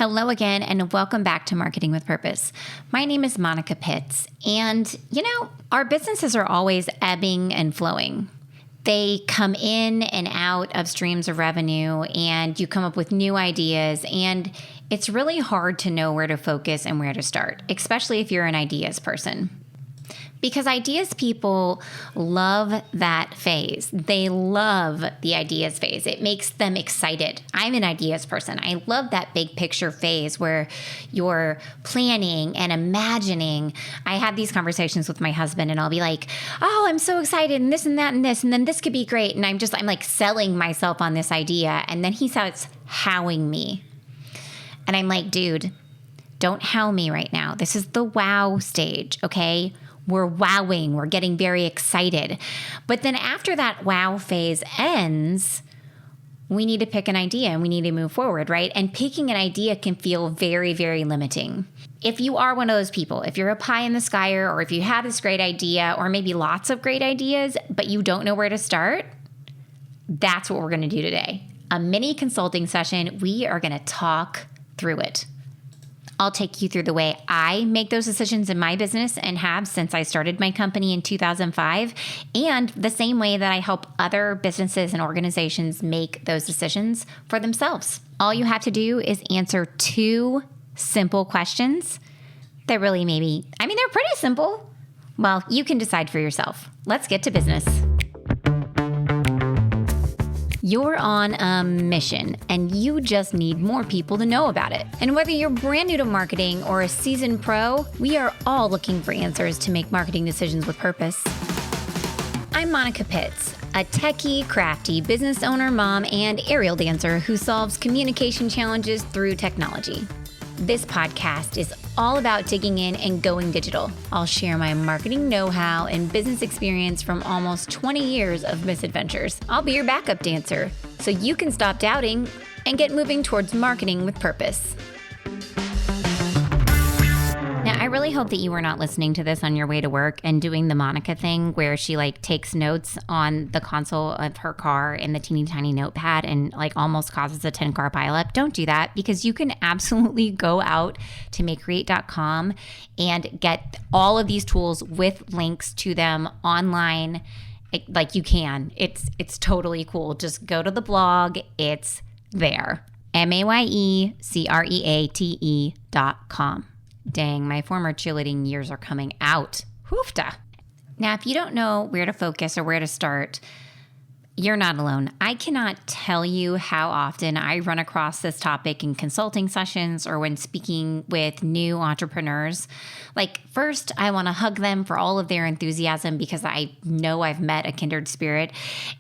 Hello again, and welcome back to Marketing with Purpose. My name is Monica Pitts, and our businesses are always ebbing and flowing. They come in and out of streams of revenue, and you come up with new ideas, and it's really hard to know where to focus and where to start, especially if you're an ideas person. Because ideas people love that phase. They love the ideas phase. It makes them excited. I'm an ideas person. I love that big picture phase where you're planning and imagining. I have these conversations with my husband and I'll be like, oh, I'm so excited and this and that and this, and then this could be great. And I'm like selling myself on this idea. And then he starts howing me. And I'm like, dude, don't how me right now. This is the wow stage, okay? We're wowing. We're getting very excited. But then after that wow phase ends, we need to pick an idea and we need to move forward, right? And picking an idea can feel very, very limiting. If you are one of those people, if you're a pie in the skyer, or if you have this great idea or maybe lots of great ideas, but you don't know where to start, that's what we're going to do today. A mini consulting session. We are going to talk through it. I'll take you through the way I make those decisions in my business and have since I started my company in 2005, and the same way that I help other businesses and organizations make those decisions for themselves. All you have to do is answer two simple questions that really they're pretty simple. Well, you can decide for yourself. Let's get to business. You're on a mission and you just need more people to know about it. And whether you're brand new to marketing or a seasoned pro, we are all looking for answers to make marketing decisions with purpose. I'm Monica Pitts, a techie, crafty business owner, mom, and aerial dancer who solves communication challenges through technology. This podcast is all about digging in and going digital. I'll share my marketing know-how and business experience from almost 20 years of misadventures. I'll be your backup dancer so you can stop doubting and get moving towards marketing with purpose. Now, I really hope that you were not listening to this on your way to work and doing the Monica thing where she takes notes on the console of her car in the teeny tiny notepad and almost causes a 10-car pileup. Don't do that, because you can absolutely go out to makecreate.com and get all of these tools with links to them online. You can. It's totally cool. Just go to the blog. It's there. MAYECREATE.com. Dang, my former cheerleading years are coming out. Hoofta. Now, if you don't know where to focus or where to start, you're not alone. I cannot tell you how often I run across this topic in consulting sessions or when speaking with new entrepreneurs. First, I want to hug them for all of their enthusiasm because I know I've met a kindred spirit.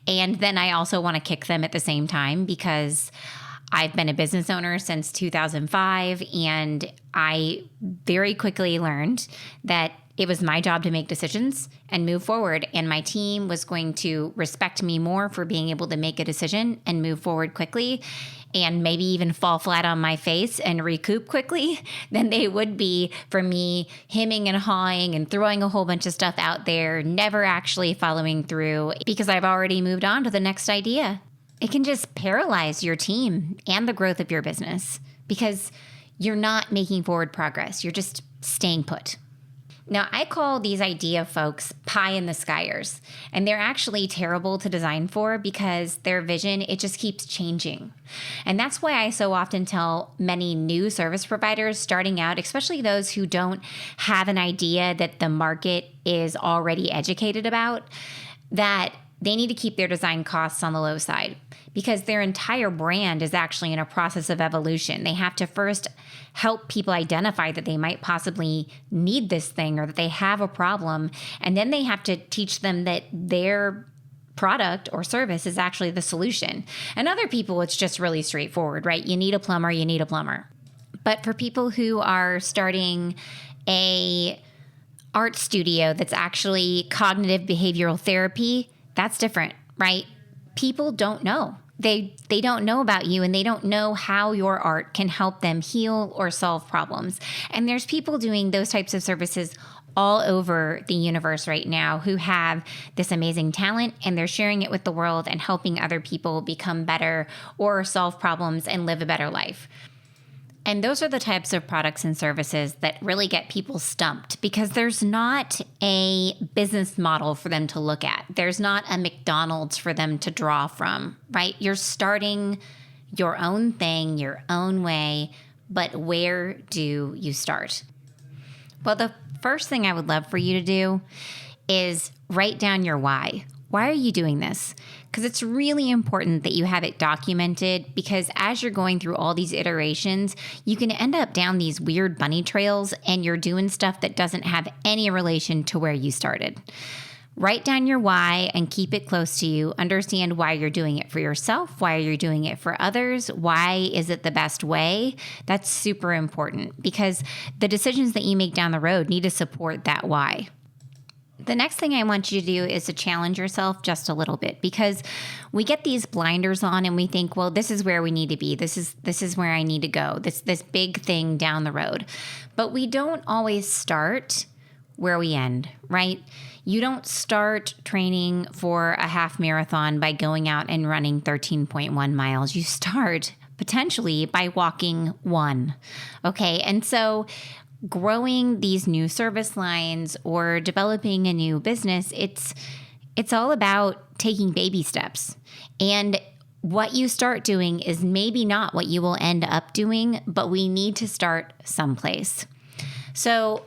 And then I also want to kick them at the same time because I've been a business owner since 2005, and I very quickly learned that it was my job to make decisions and move forward, and my team was going to respect me more for being able to make a decision and move forward quickly and maybe even fall flat on my face and recoup quickly than they would be for me hemming and hawing and throwing a whole bunch of stuff out there, never actually following through because I've already moved on to the next idea. It can just paralyze your team and the growth of your business because you're not making forward progress. You're just staying put. Now, I call these idea folks pie in the skyers, and they're actually terrible to design for because their vision, it just keeps changing. And that's why I so often tell many new service providers starting out, especially those who don't have an idea that the market is already educated about, that they need to keep their design costs on the low side because their entire brand is actually in a process of evolution. They have to first help people identify that they might possibly need this thing or that they have a problem. And then they have to teach them that their product or service is actually the solution. And other people, it's just really straightforward, right? You need a plumber, you need a plumber. But for people who are starting a art studio that's actually cognitive behavioral therapy, that's different, right? People don't know. They don't know about you, and they don't know how your art can help them heal or solve problems. And there's people doing those types of services all over the universe right now who have this amazing talent, and they're sharing it with the world and helping other people become better or solve problems and live a better life. And those are the types of products and services that really get people stumped because there's not a business model for them to look at. There's not a McDonald's for them to draw from, right? You're starting your own thing, your own way, but where do you start? Well, the first thing I would love for you to do is write down your why. Why are you doing this? Because it's really important that you have it documented because as you're going through all these iterations, you can end up down these weird bunny trails and you're doing stuff that doesn't have any relation to where you started. Write down your why and keep it close to you. Understand why you're doing it for yourself. Why you're doing it for others. Why is it the best way? That's super important because the decisions that you make down the road need to support that why. The next thing I want you to do is to challenge yourself just a little bit because we get these blinders on and we think, well, this is where we need to be. This is where I need to go. This big thing down the road. But we don't always start where we end, right? You don't start training for a half marathon by going out and running 13.1 miles. You start potentially by walking 1. Okay. And so growing these new service lines or developing a new business, it's all about taking baby steps. And what you start doing is maybe not what you will end up doing, but we need to start someplace. So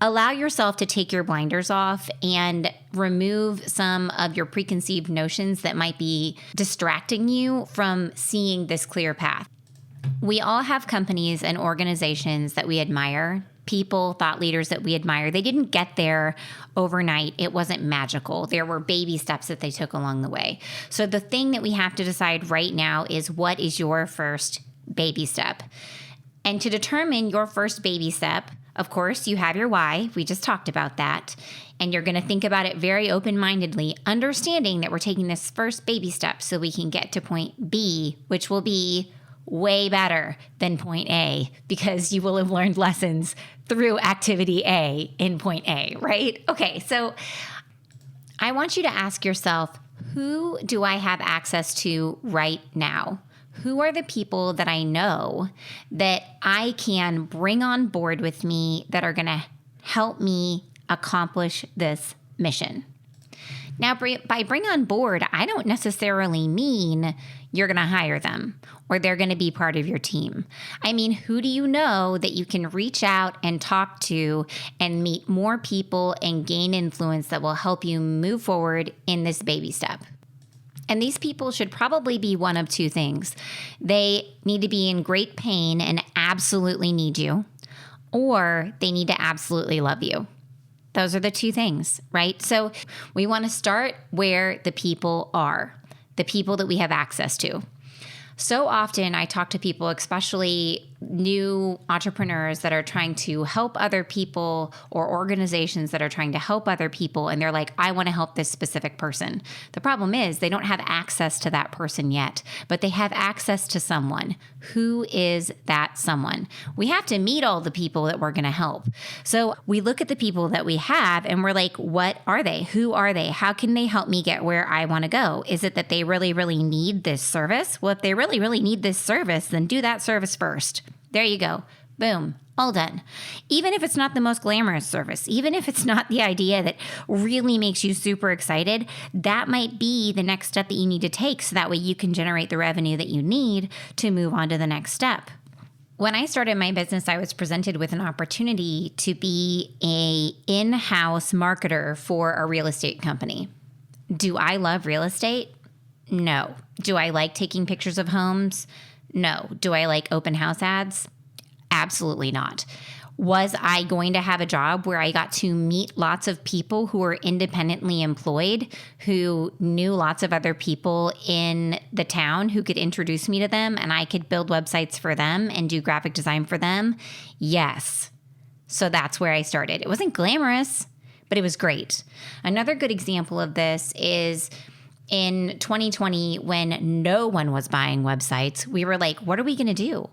allow yourself to take your blinders off and remove some of your preconceived notions that might be distracting you from seeing this clear path. We all have companies and organizations that we admire, people, thought leaders that we admire. They didn't get there overnight. It wasn't magical. There were baby steps that they took along the way. So the thing that we have to decide right now is what is your first baby step? And to determine your first baby step, of course, you have your why. We just talked about that. And you're going to think about it very open-mindedly, understanding that we're taking this first baby step so we can get to point B, which will be way better than point A because you will have learned lessons through activity A in point A, right? Okay, so I want you to ask yourself, who do I have access to right now? Who are the people that I know that I can bring on board with me that are going to help me accomplish this mission? Now, by bring on board, I don't necessarily mean you're going to hire them or they're going to be part of your team. I mean, who do you know that you can reach out and talk to and meet more people and gain influence that will help you move forward in this baby step? And these people should probably be one of two things. They need to be in great pain and absolutely need you, or they need to absolutely love you. Those are the two things, right? So we want to start where the people are, the people that we have access to. So often I talk to people, especially new entrepreneurs that are trying to help other people or organizations that are trying to help other people. And they're like, I want to help this specific person. The problem is they don't have access to that person yet, but they have access to someone. Who is that someone? We have to meet all the people that we're going to help. So we look at the people that we have and we're like, what are they? Who are they? How can they help me get where I want to go? Is it that they really, really need this service? Well, if they really, really need this service, then do that service first. There you go. Boom. All done. Even if it's not the most glamorous service, even if it's not the idea that really makes you super excited, that might be the next step that you need to take so that way you can generate the revenue that you need to move on to the next step. When I started my business, I was presented with an opportunity to be an in-house marketer for a real estate company. Do I love real estate? No. Do I like taking pictures of homes? No. Do I like open house ads? Absolutely not. Was I going to have a job where I got to meet lots of people who were independently employed, who knew lots of other people in the town who could introduce me to them and I could build websites for them and do graphic design for them? Yes. So that's where I started. It wasn't glamorous, but it was great. Another good example of this is in 2020, when no one was buying websites, we were like, what are we going to do?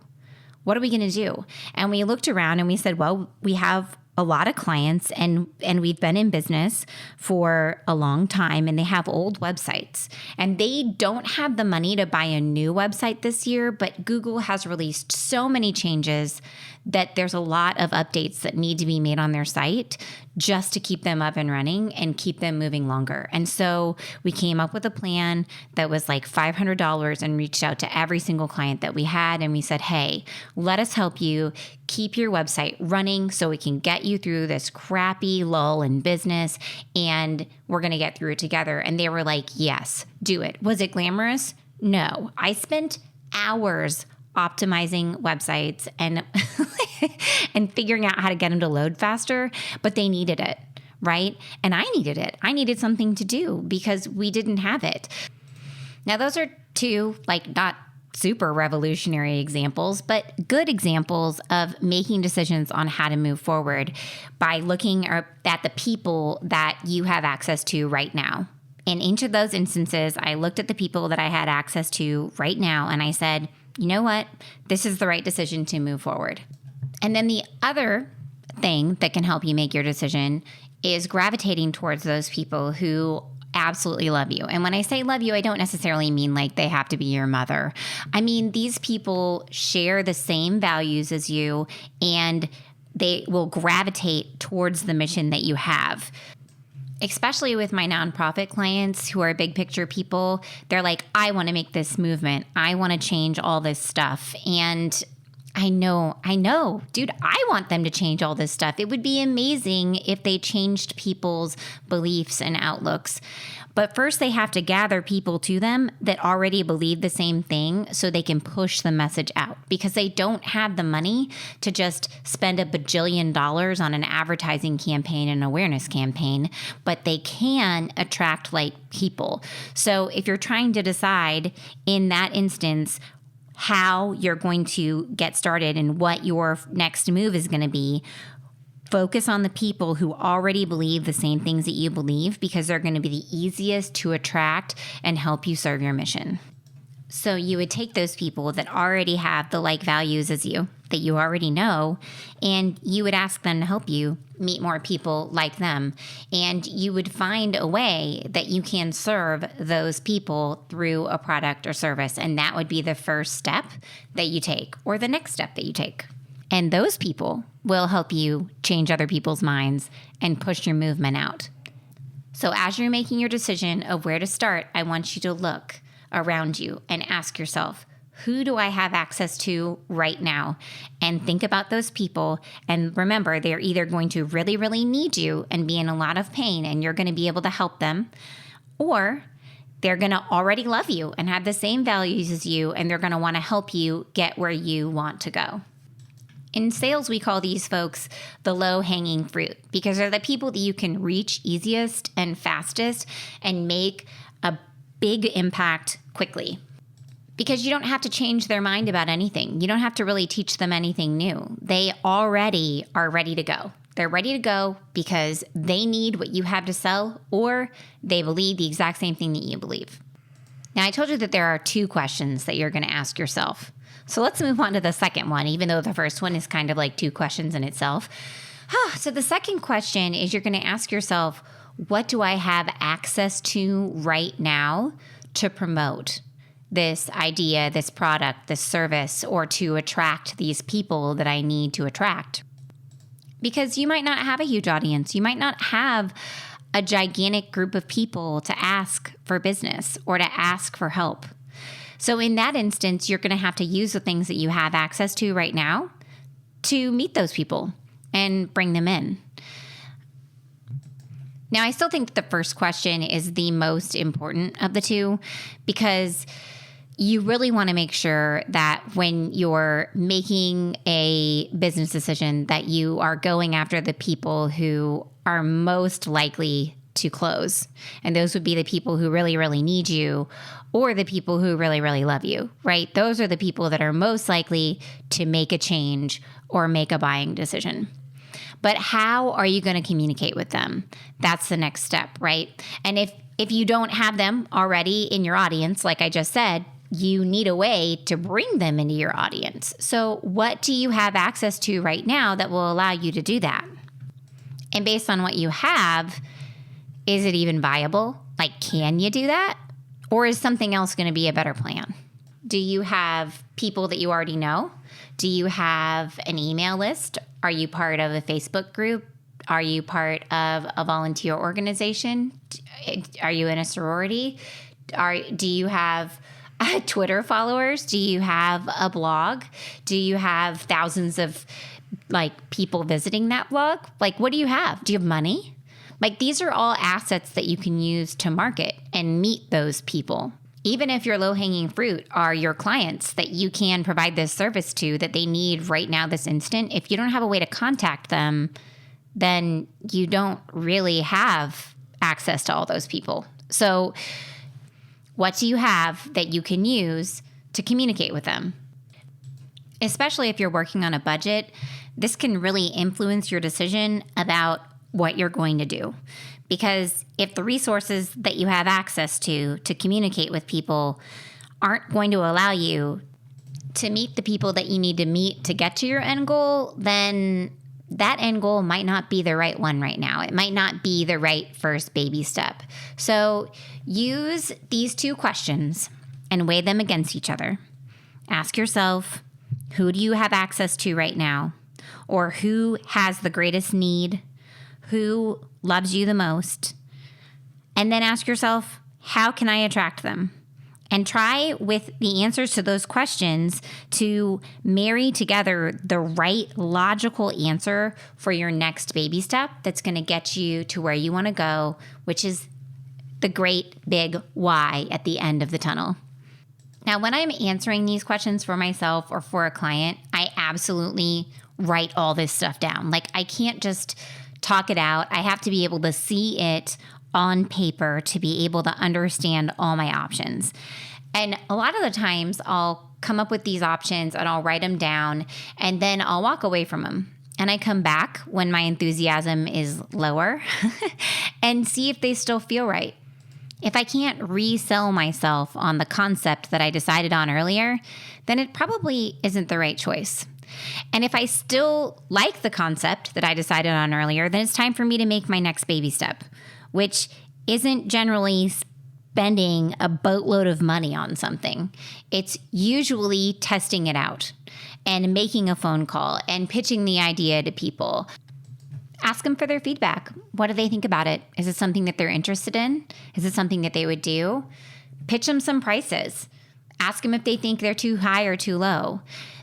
What are we going to do? And we looked around and we said, well, we have a lot of clients and we've been in business for a long time, and they have old websites and they don't have the money to buy a new website this year, but Google has released so many changes that there's a lot of updates that need to be made on their site just to keep them up and running and keep them moving longer. And so we came up with a plan that was like $500 and reached out to every single client that we had. And we said, hey, let us help you keep your website running so we can get you through this crappy lull in business, and we're going to get through it together. And they were like, yes, do it. Was it glamorous? No. I spent hours optimizing websites and and figuring out how to get them to load faster, but they needed it, right? And I needed it. I needed something to do because we didn't have it. Now, those are two, like, not super revolutionary examples, but good examples of making decisions on how to move forward by looking at the people that you have access to right now. In each of those instances, I looked at the people that I had access to right now, and I said, you know what? This is the right decision to move forward. And then the other thing that can help you make your decision is gravitating towards those people who absolutely love you. And when I say love you, I don't necessarily mean like they have to be your mother. I mean, these people share the same values as you, and they will gravitate towards the mission that you have. Especially with my nonprofit clients who are big picture people, they're like, I want to make this movement. I want to change all this stuff. And I know, dude, I want them to change all this stuff. It would be amazing if they changed people's beliefs and outlooks. But first they have to gather people to them that already believe the same thing so they can push the message out, because they don't have the money to just spend $1 bajillion on an advertising campaign and awareness campaign, but they can attract like people. So if you're trying to decide in that instance how you're going to get started and what your next move is going to be, focus on the people who already believe the same things that you believe, because they're going to be the easiest to attract and help you serve your mission. So you would take those people that already have the like values as you, that you already know, and you would ask them to help you meet more people like them. And you would find a way that you can serve those people through a product or service. And that would be the first step that you take, or the next step that you take. And those people will help you change other people's minds and push your movement out. So as you're making your decision of where to start, I want you to look around you and ask yourself, who do I have access to right now? And think about those people. And remember, they're either going to really, really need you and be in a lot of pain, and you're going to be able to help them, or they're going to already love you and have the same values as you, and they're going to want to help you get where you want to go. In sales, we call these folks the low-hanging fruit, because they're the people that you can reach easiest and fastest and make a big impact quickly. Because you don't have to change their mind about anything. You don't have to really teach them anything new. They already are ready to go. They're ready to go because they need what you have to sell, or they believe the exact same thing that you believe. Now, I told you that there are 2 questions that you're going to ask yourself. So let's move on to the second one, even though the first one is kind of like 2 questions in itself. So the second question is, you're going to ask yourself, what do I have access to right now to promote this idea, this product, this service, or to attract these people that I need to attract? Because you might not have a huge audience. You might not have a gigantic group of people to ask for business or to ask for help. So in that instance, you're going to have to use the things that you have access to right now to meet those people and bring them in. Now, I still think the first question is the most important of the 2, because you really want to make sure that when you're making a business decision that you are going after the people who are most likely to close. And those would be the people who really, really need you, or the people who really, really love you, right? Those are the people that are most likely to make a change or make a buying decision. But how are you going to communicate with them? That's the next step, right? And if you don't have them already in your audience, like I just said, you need a way to bring them into your audience. So what do you have access to right now that will allow you to do that? And based on what you have, is it even viable? Like, can you do that? Or is something else going to be a better plan? Do you have people that you already know? Do you have an email list? Are you part of a Facebook group? Are you part of a volunteer organization? Are you in a sorority? Do you have Twitter followers? Do you have a blog? Do you have thousands of people visiting that blog? What do you have? Do you have money? These are all assets that you can use to market and meet those people. Even if your low-hanging fruit are your clients that you can provide this service to that they need right now, this instant, if you don't have a way to contact them, then you don't really have access to all those people. So what do you have that you can use to communicate with them? Especially if you're working on a budget, this can really influence your decision about what you're going to do. Because if the resources that you have access to communicate with people aren't going to allow you to meet the people that you need to meet to get to your end goal, then that end goal might not be the right one right now. It might not be the right first baby step. So use these 2 questions and weigh them against each other. Ask yourself, who do you have access to right now? Or who has the greatest need? Who loves you the most? And then ask yourself, how can I attract them? And try with the answers to those questions to marry together the right logical answer for your next baby step that's going to get you to where you want to go, which is the great big why at the end of the tunnel. Now, when I'm answering these questions for myself or for a client, I absolutely write all this stuff down. I can't just talk it out. I have to be able to see it on paper to be able to understand all my options. And a lot of the times I'll come up with these options and I'll write them down and then I'll walk away from them. And I come back when my enthusiasm is lower and see if they still feel right. If I can't resell myself on the concept that I decided on earlier, then it probably isn't the right choice. And if I still like the concept that I decided on earlier, then it's time for me to make my next baby step, which isn't generally spending a boatload of money on something. It's usually testing it out and making a phone call and pitching the idea to people. Ask them for their feedback. What do they think about it? Is it something that they're interested in? Is it something that they would do? Pitch them some prices. Ask them if they think they're too high or too low.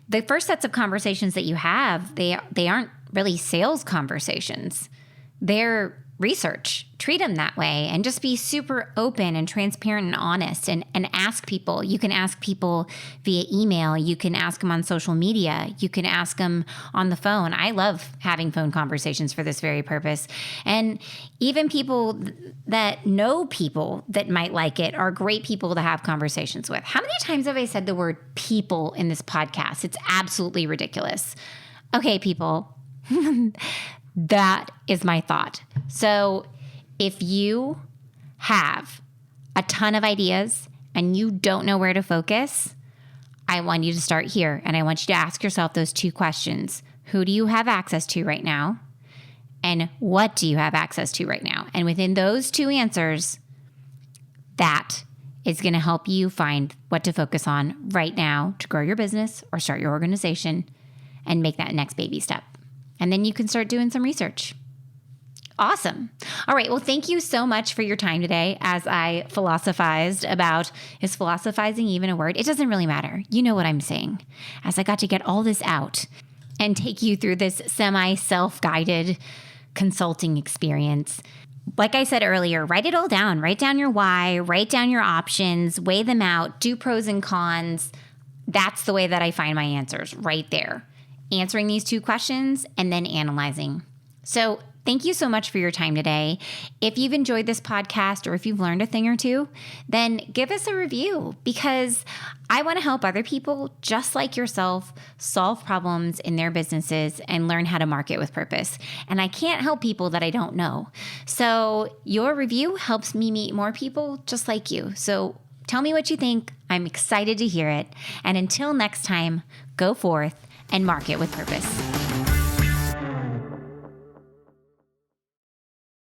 The first sets of conversations that you have, they aren't really sales conversations. They're research. Treat them that way and just be super open and transparent and honest and ask people. You can ask people via email. You can ask them on social media. You can ask them on the phone. I love having phone conversations for this very purpose. And even people that know people that might like it are great people to have conversations with. How many times have I said the word people in this podcast? It's absolutely ridiculous. Okay, people. That is my thought. So if you have a ton of ideas and you don't know where to focus, I want you to start here. And I want you to ask yourself those 2 questions. Who do you have access to right now? And what do you have access to right now? And within those 2 answers, that is going to help you find what to focus on right now to grow your business or start your organization and make that next baby step. And then you can start doing some research. Awesome. All right. Well, thank you so much for your time today as I philosophized about, is philosophizing even a word? It doesn't really matter. You know what I'm saying. As I got to get all this out and take you through this semi-self-guided consulting experience. Like I said earlier, write it all down. Write down your why, write down your options, weigh them out, do pros and cons. That's the way that I find my answers, right there. Answering these 2 questions and then analyzing. So thank you so much for your time today. If you've enjoyed this podcast or if you've learned a thing or two, then give us a review because I want to help other people just like yourself solve problems in their businesses and learn how to market with purpose. And I can't help people that I don't know. So your review helps me meet more people just like you. So tell me what you think. I'm excited to hear it. And until next time, go forth and market with purpose.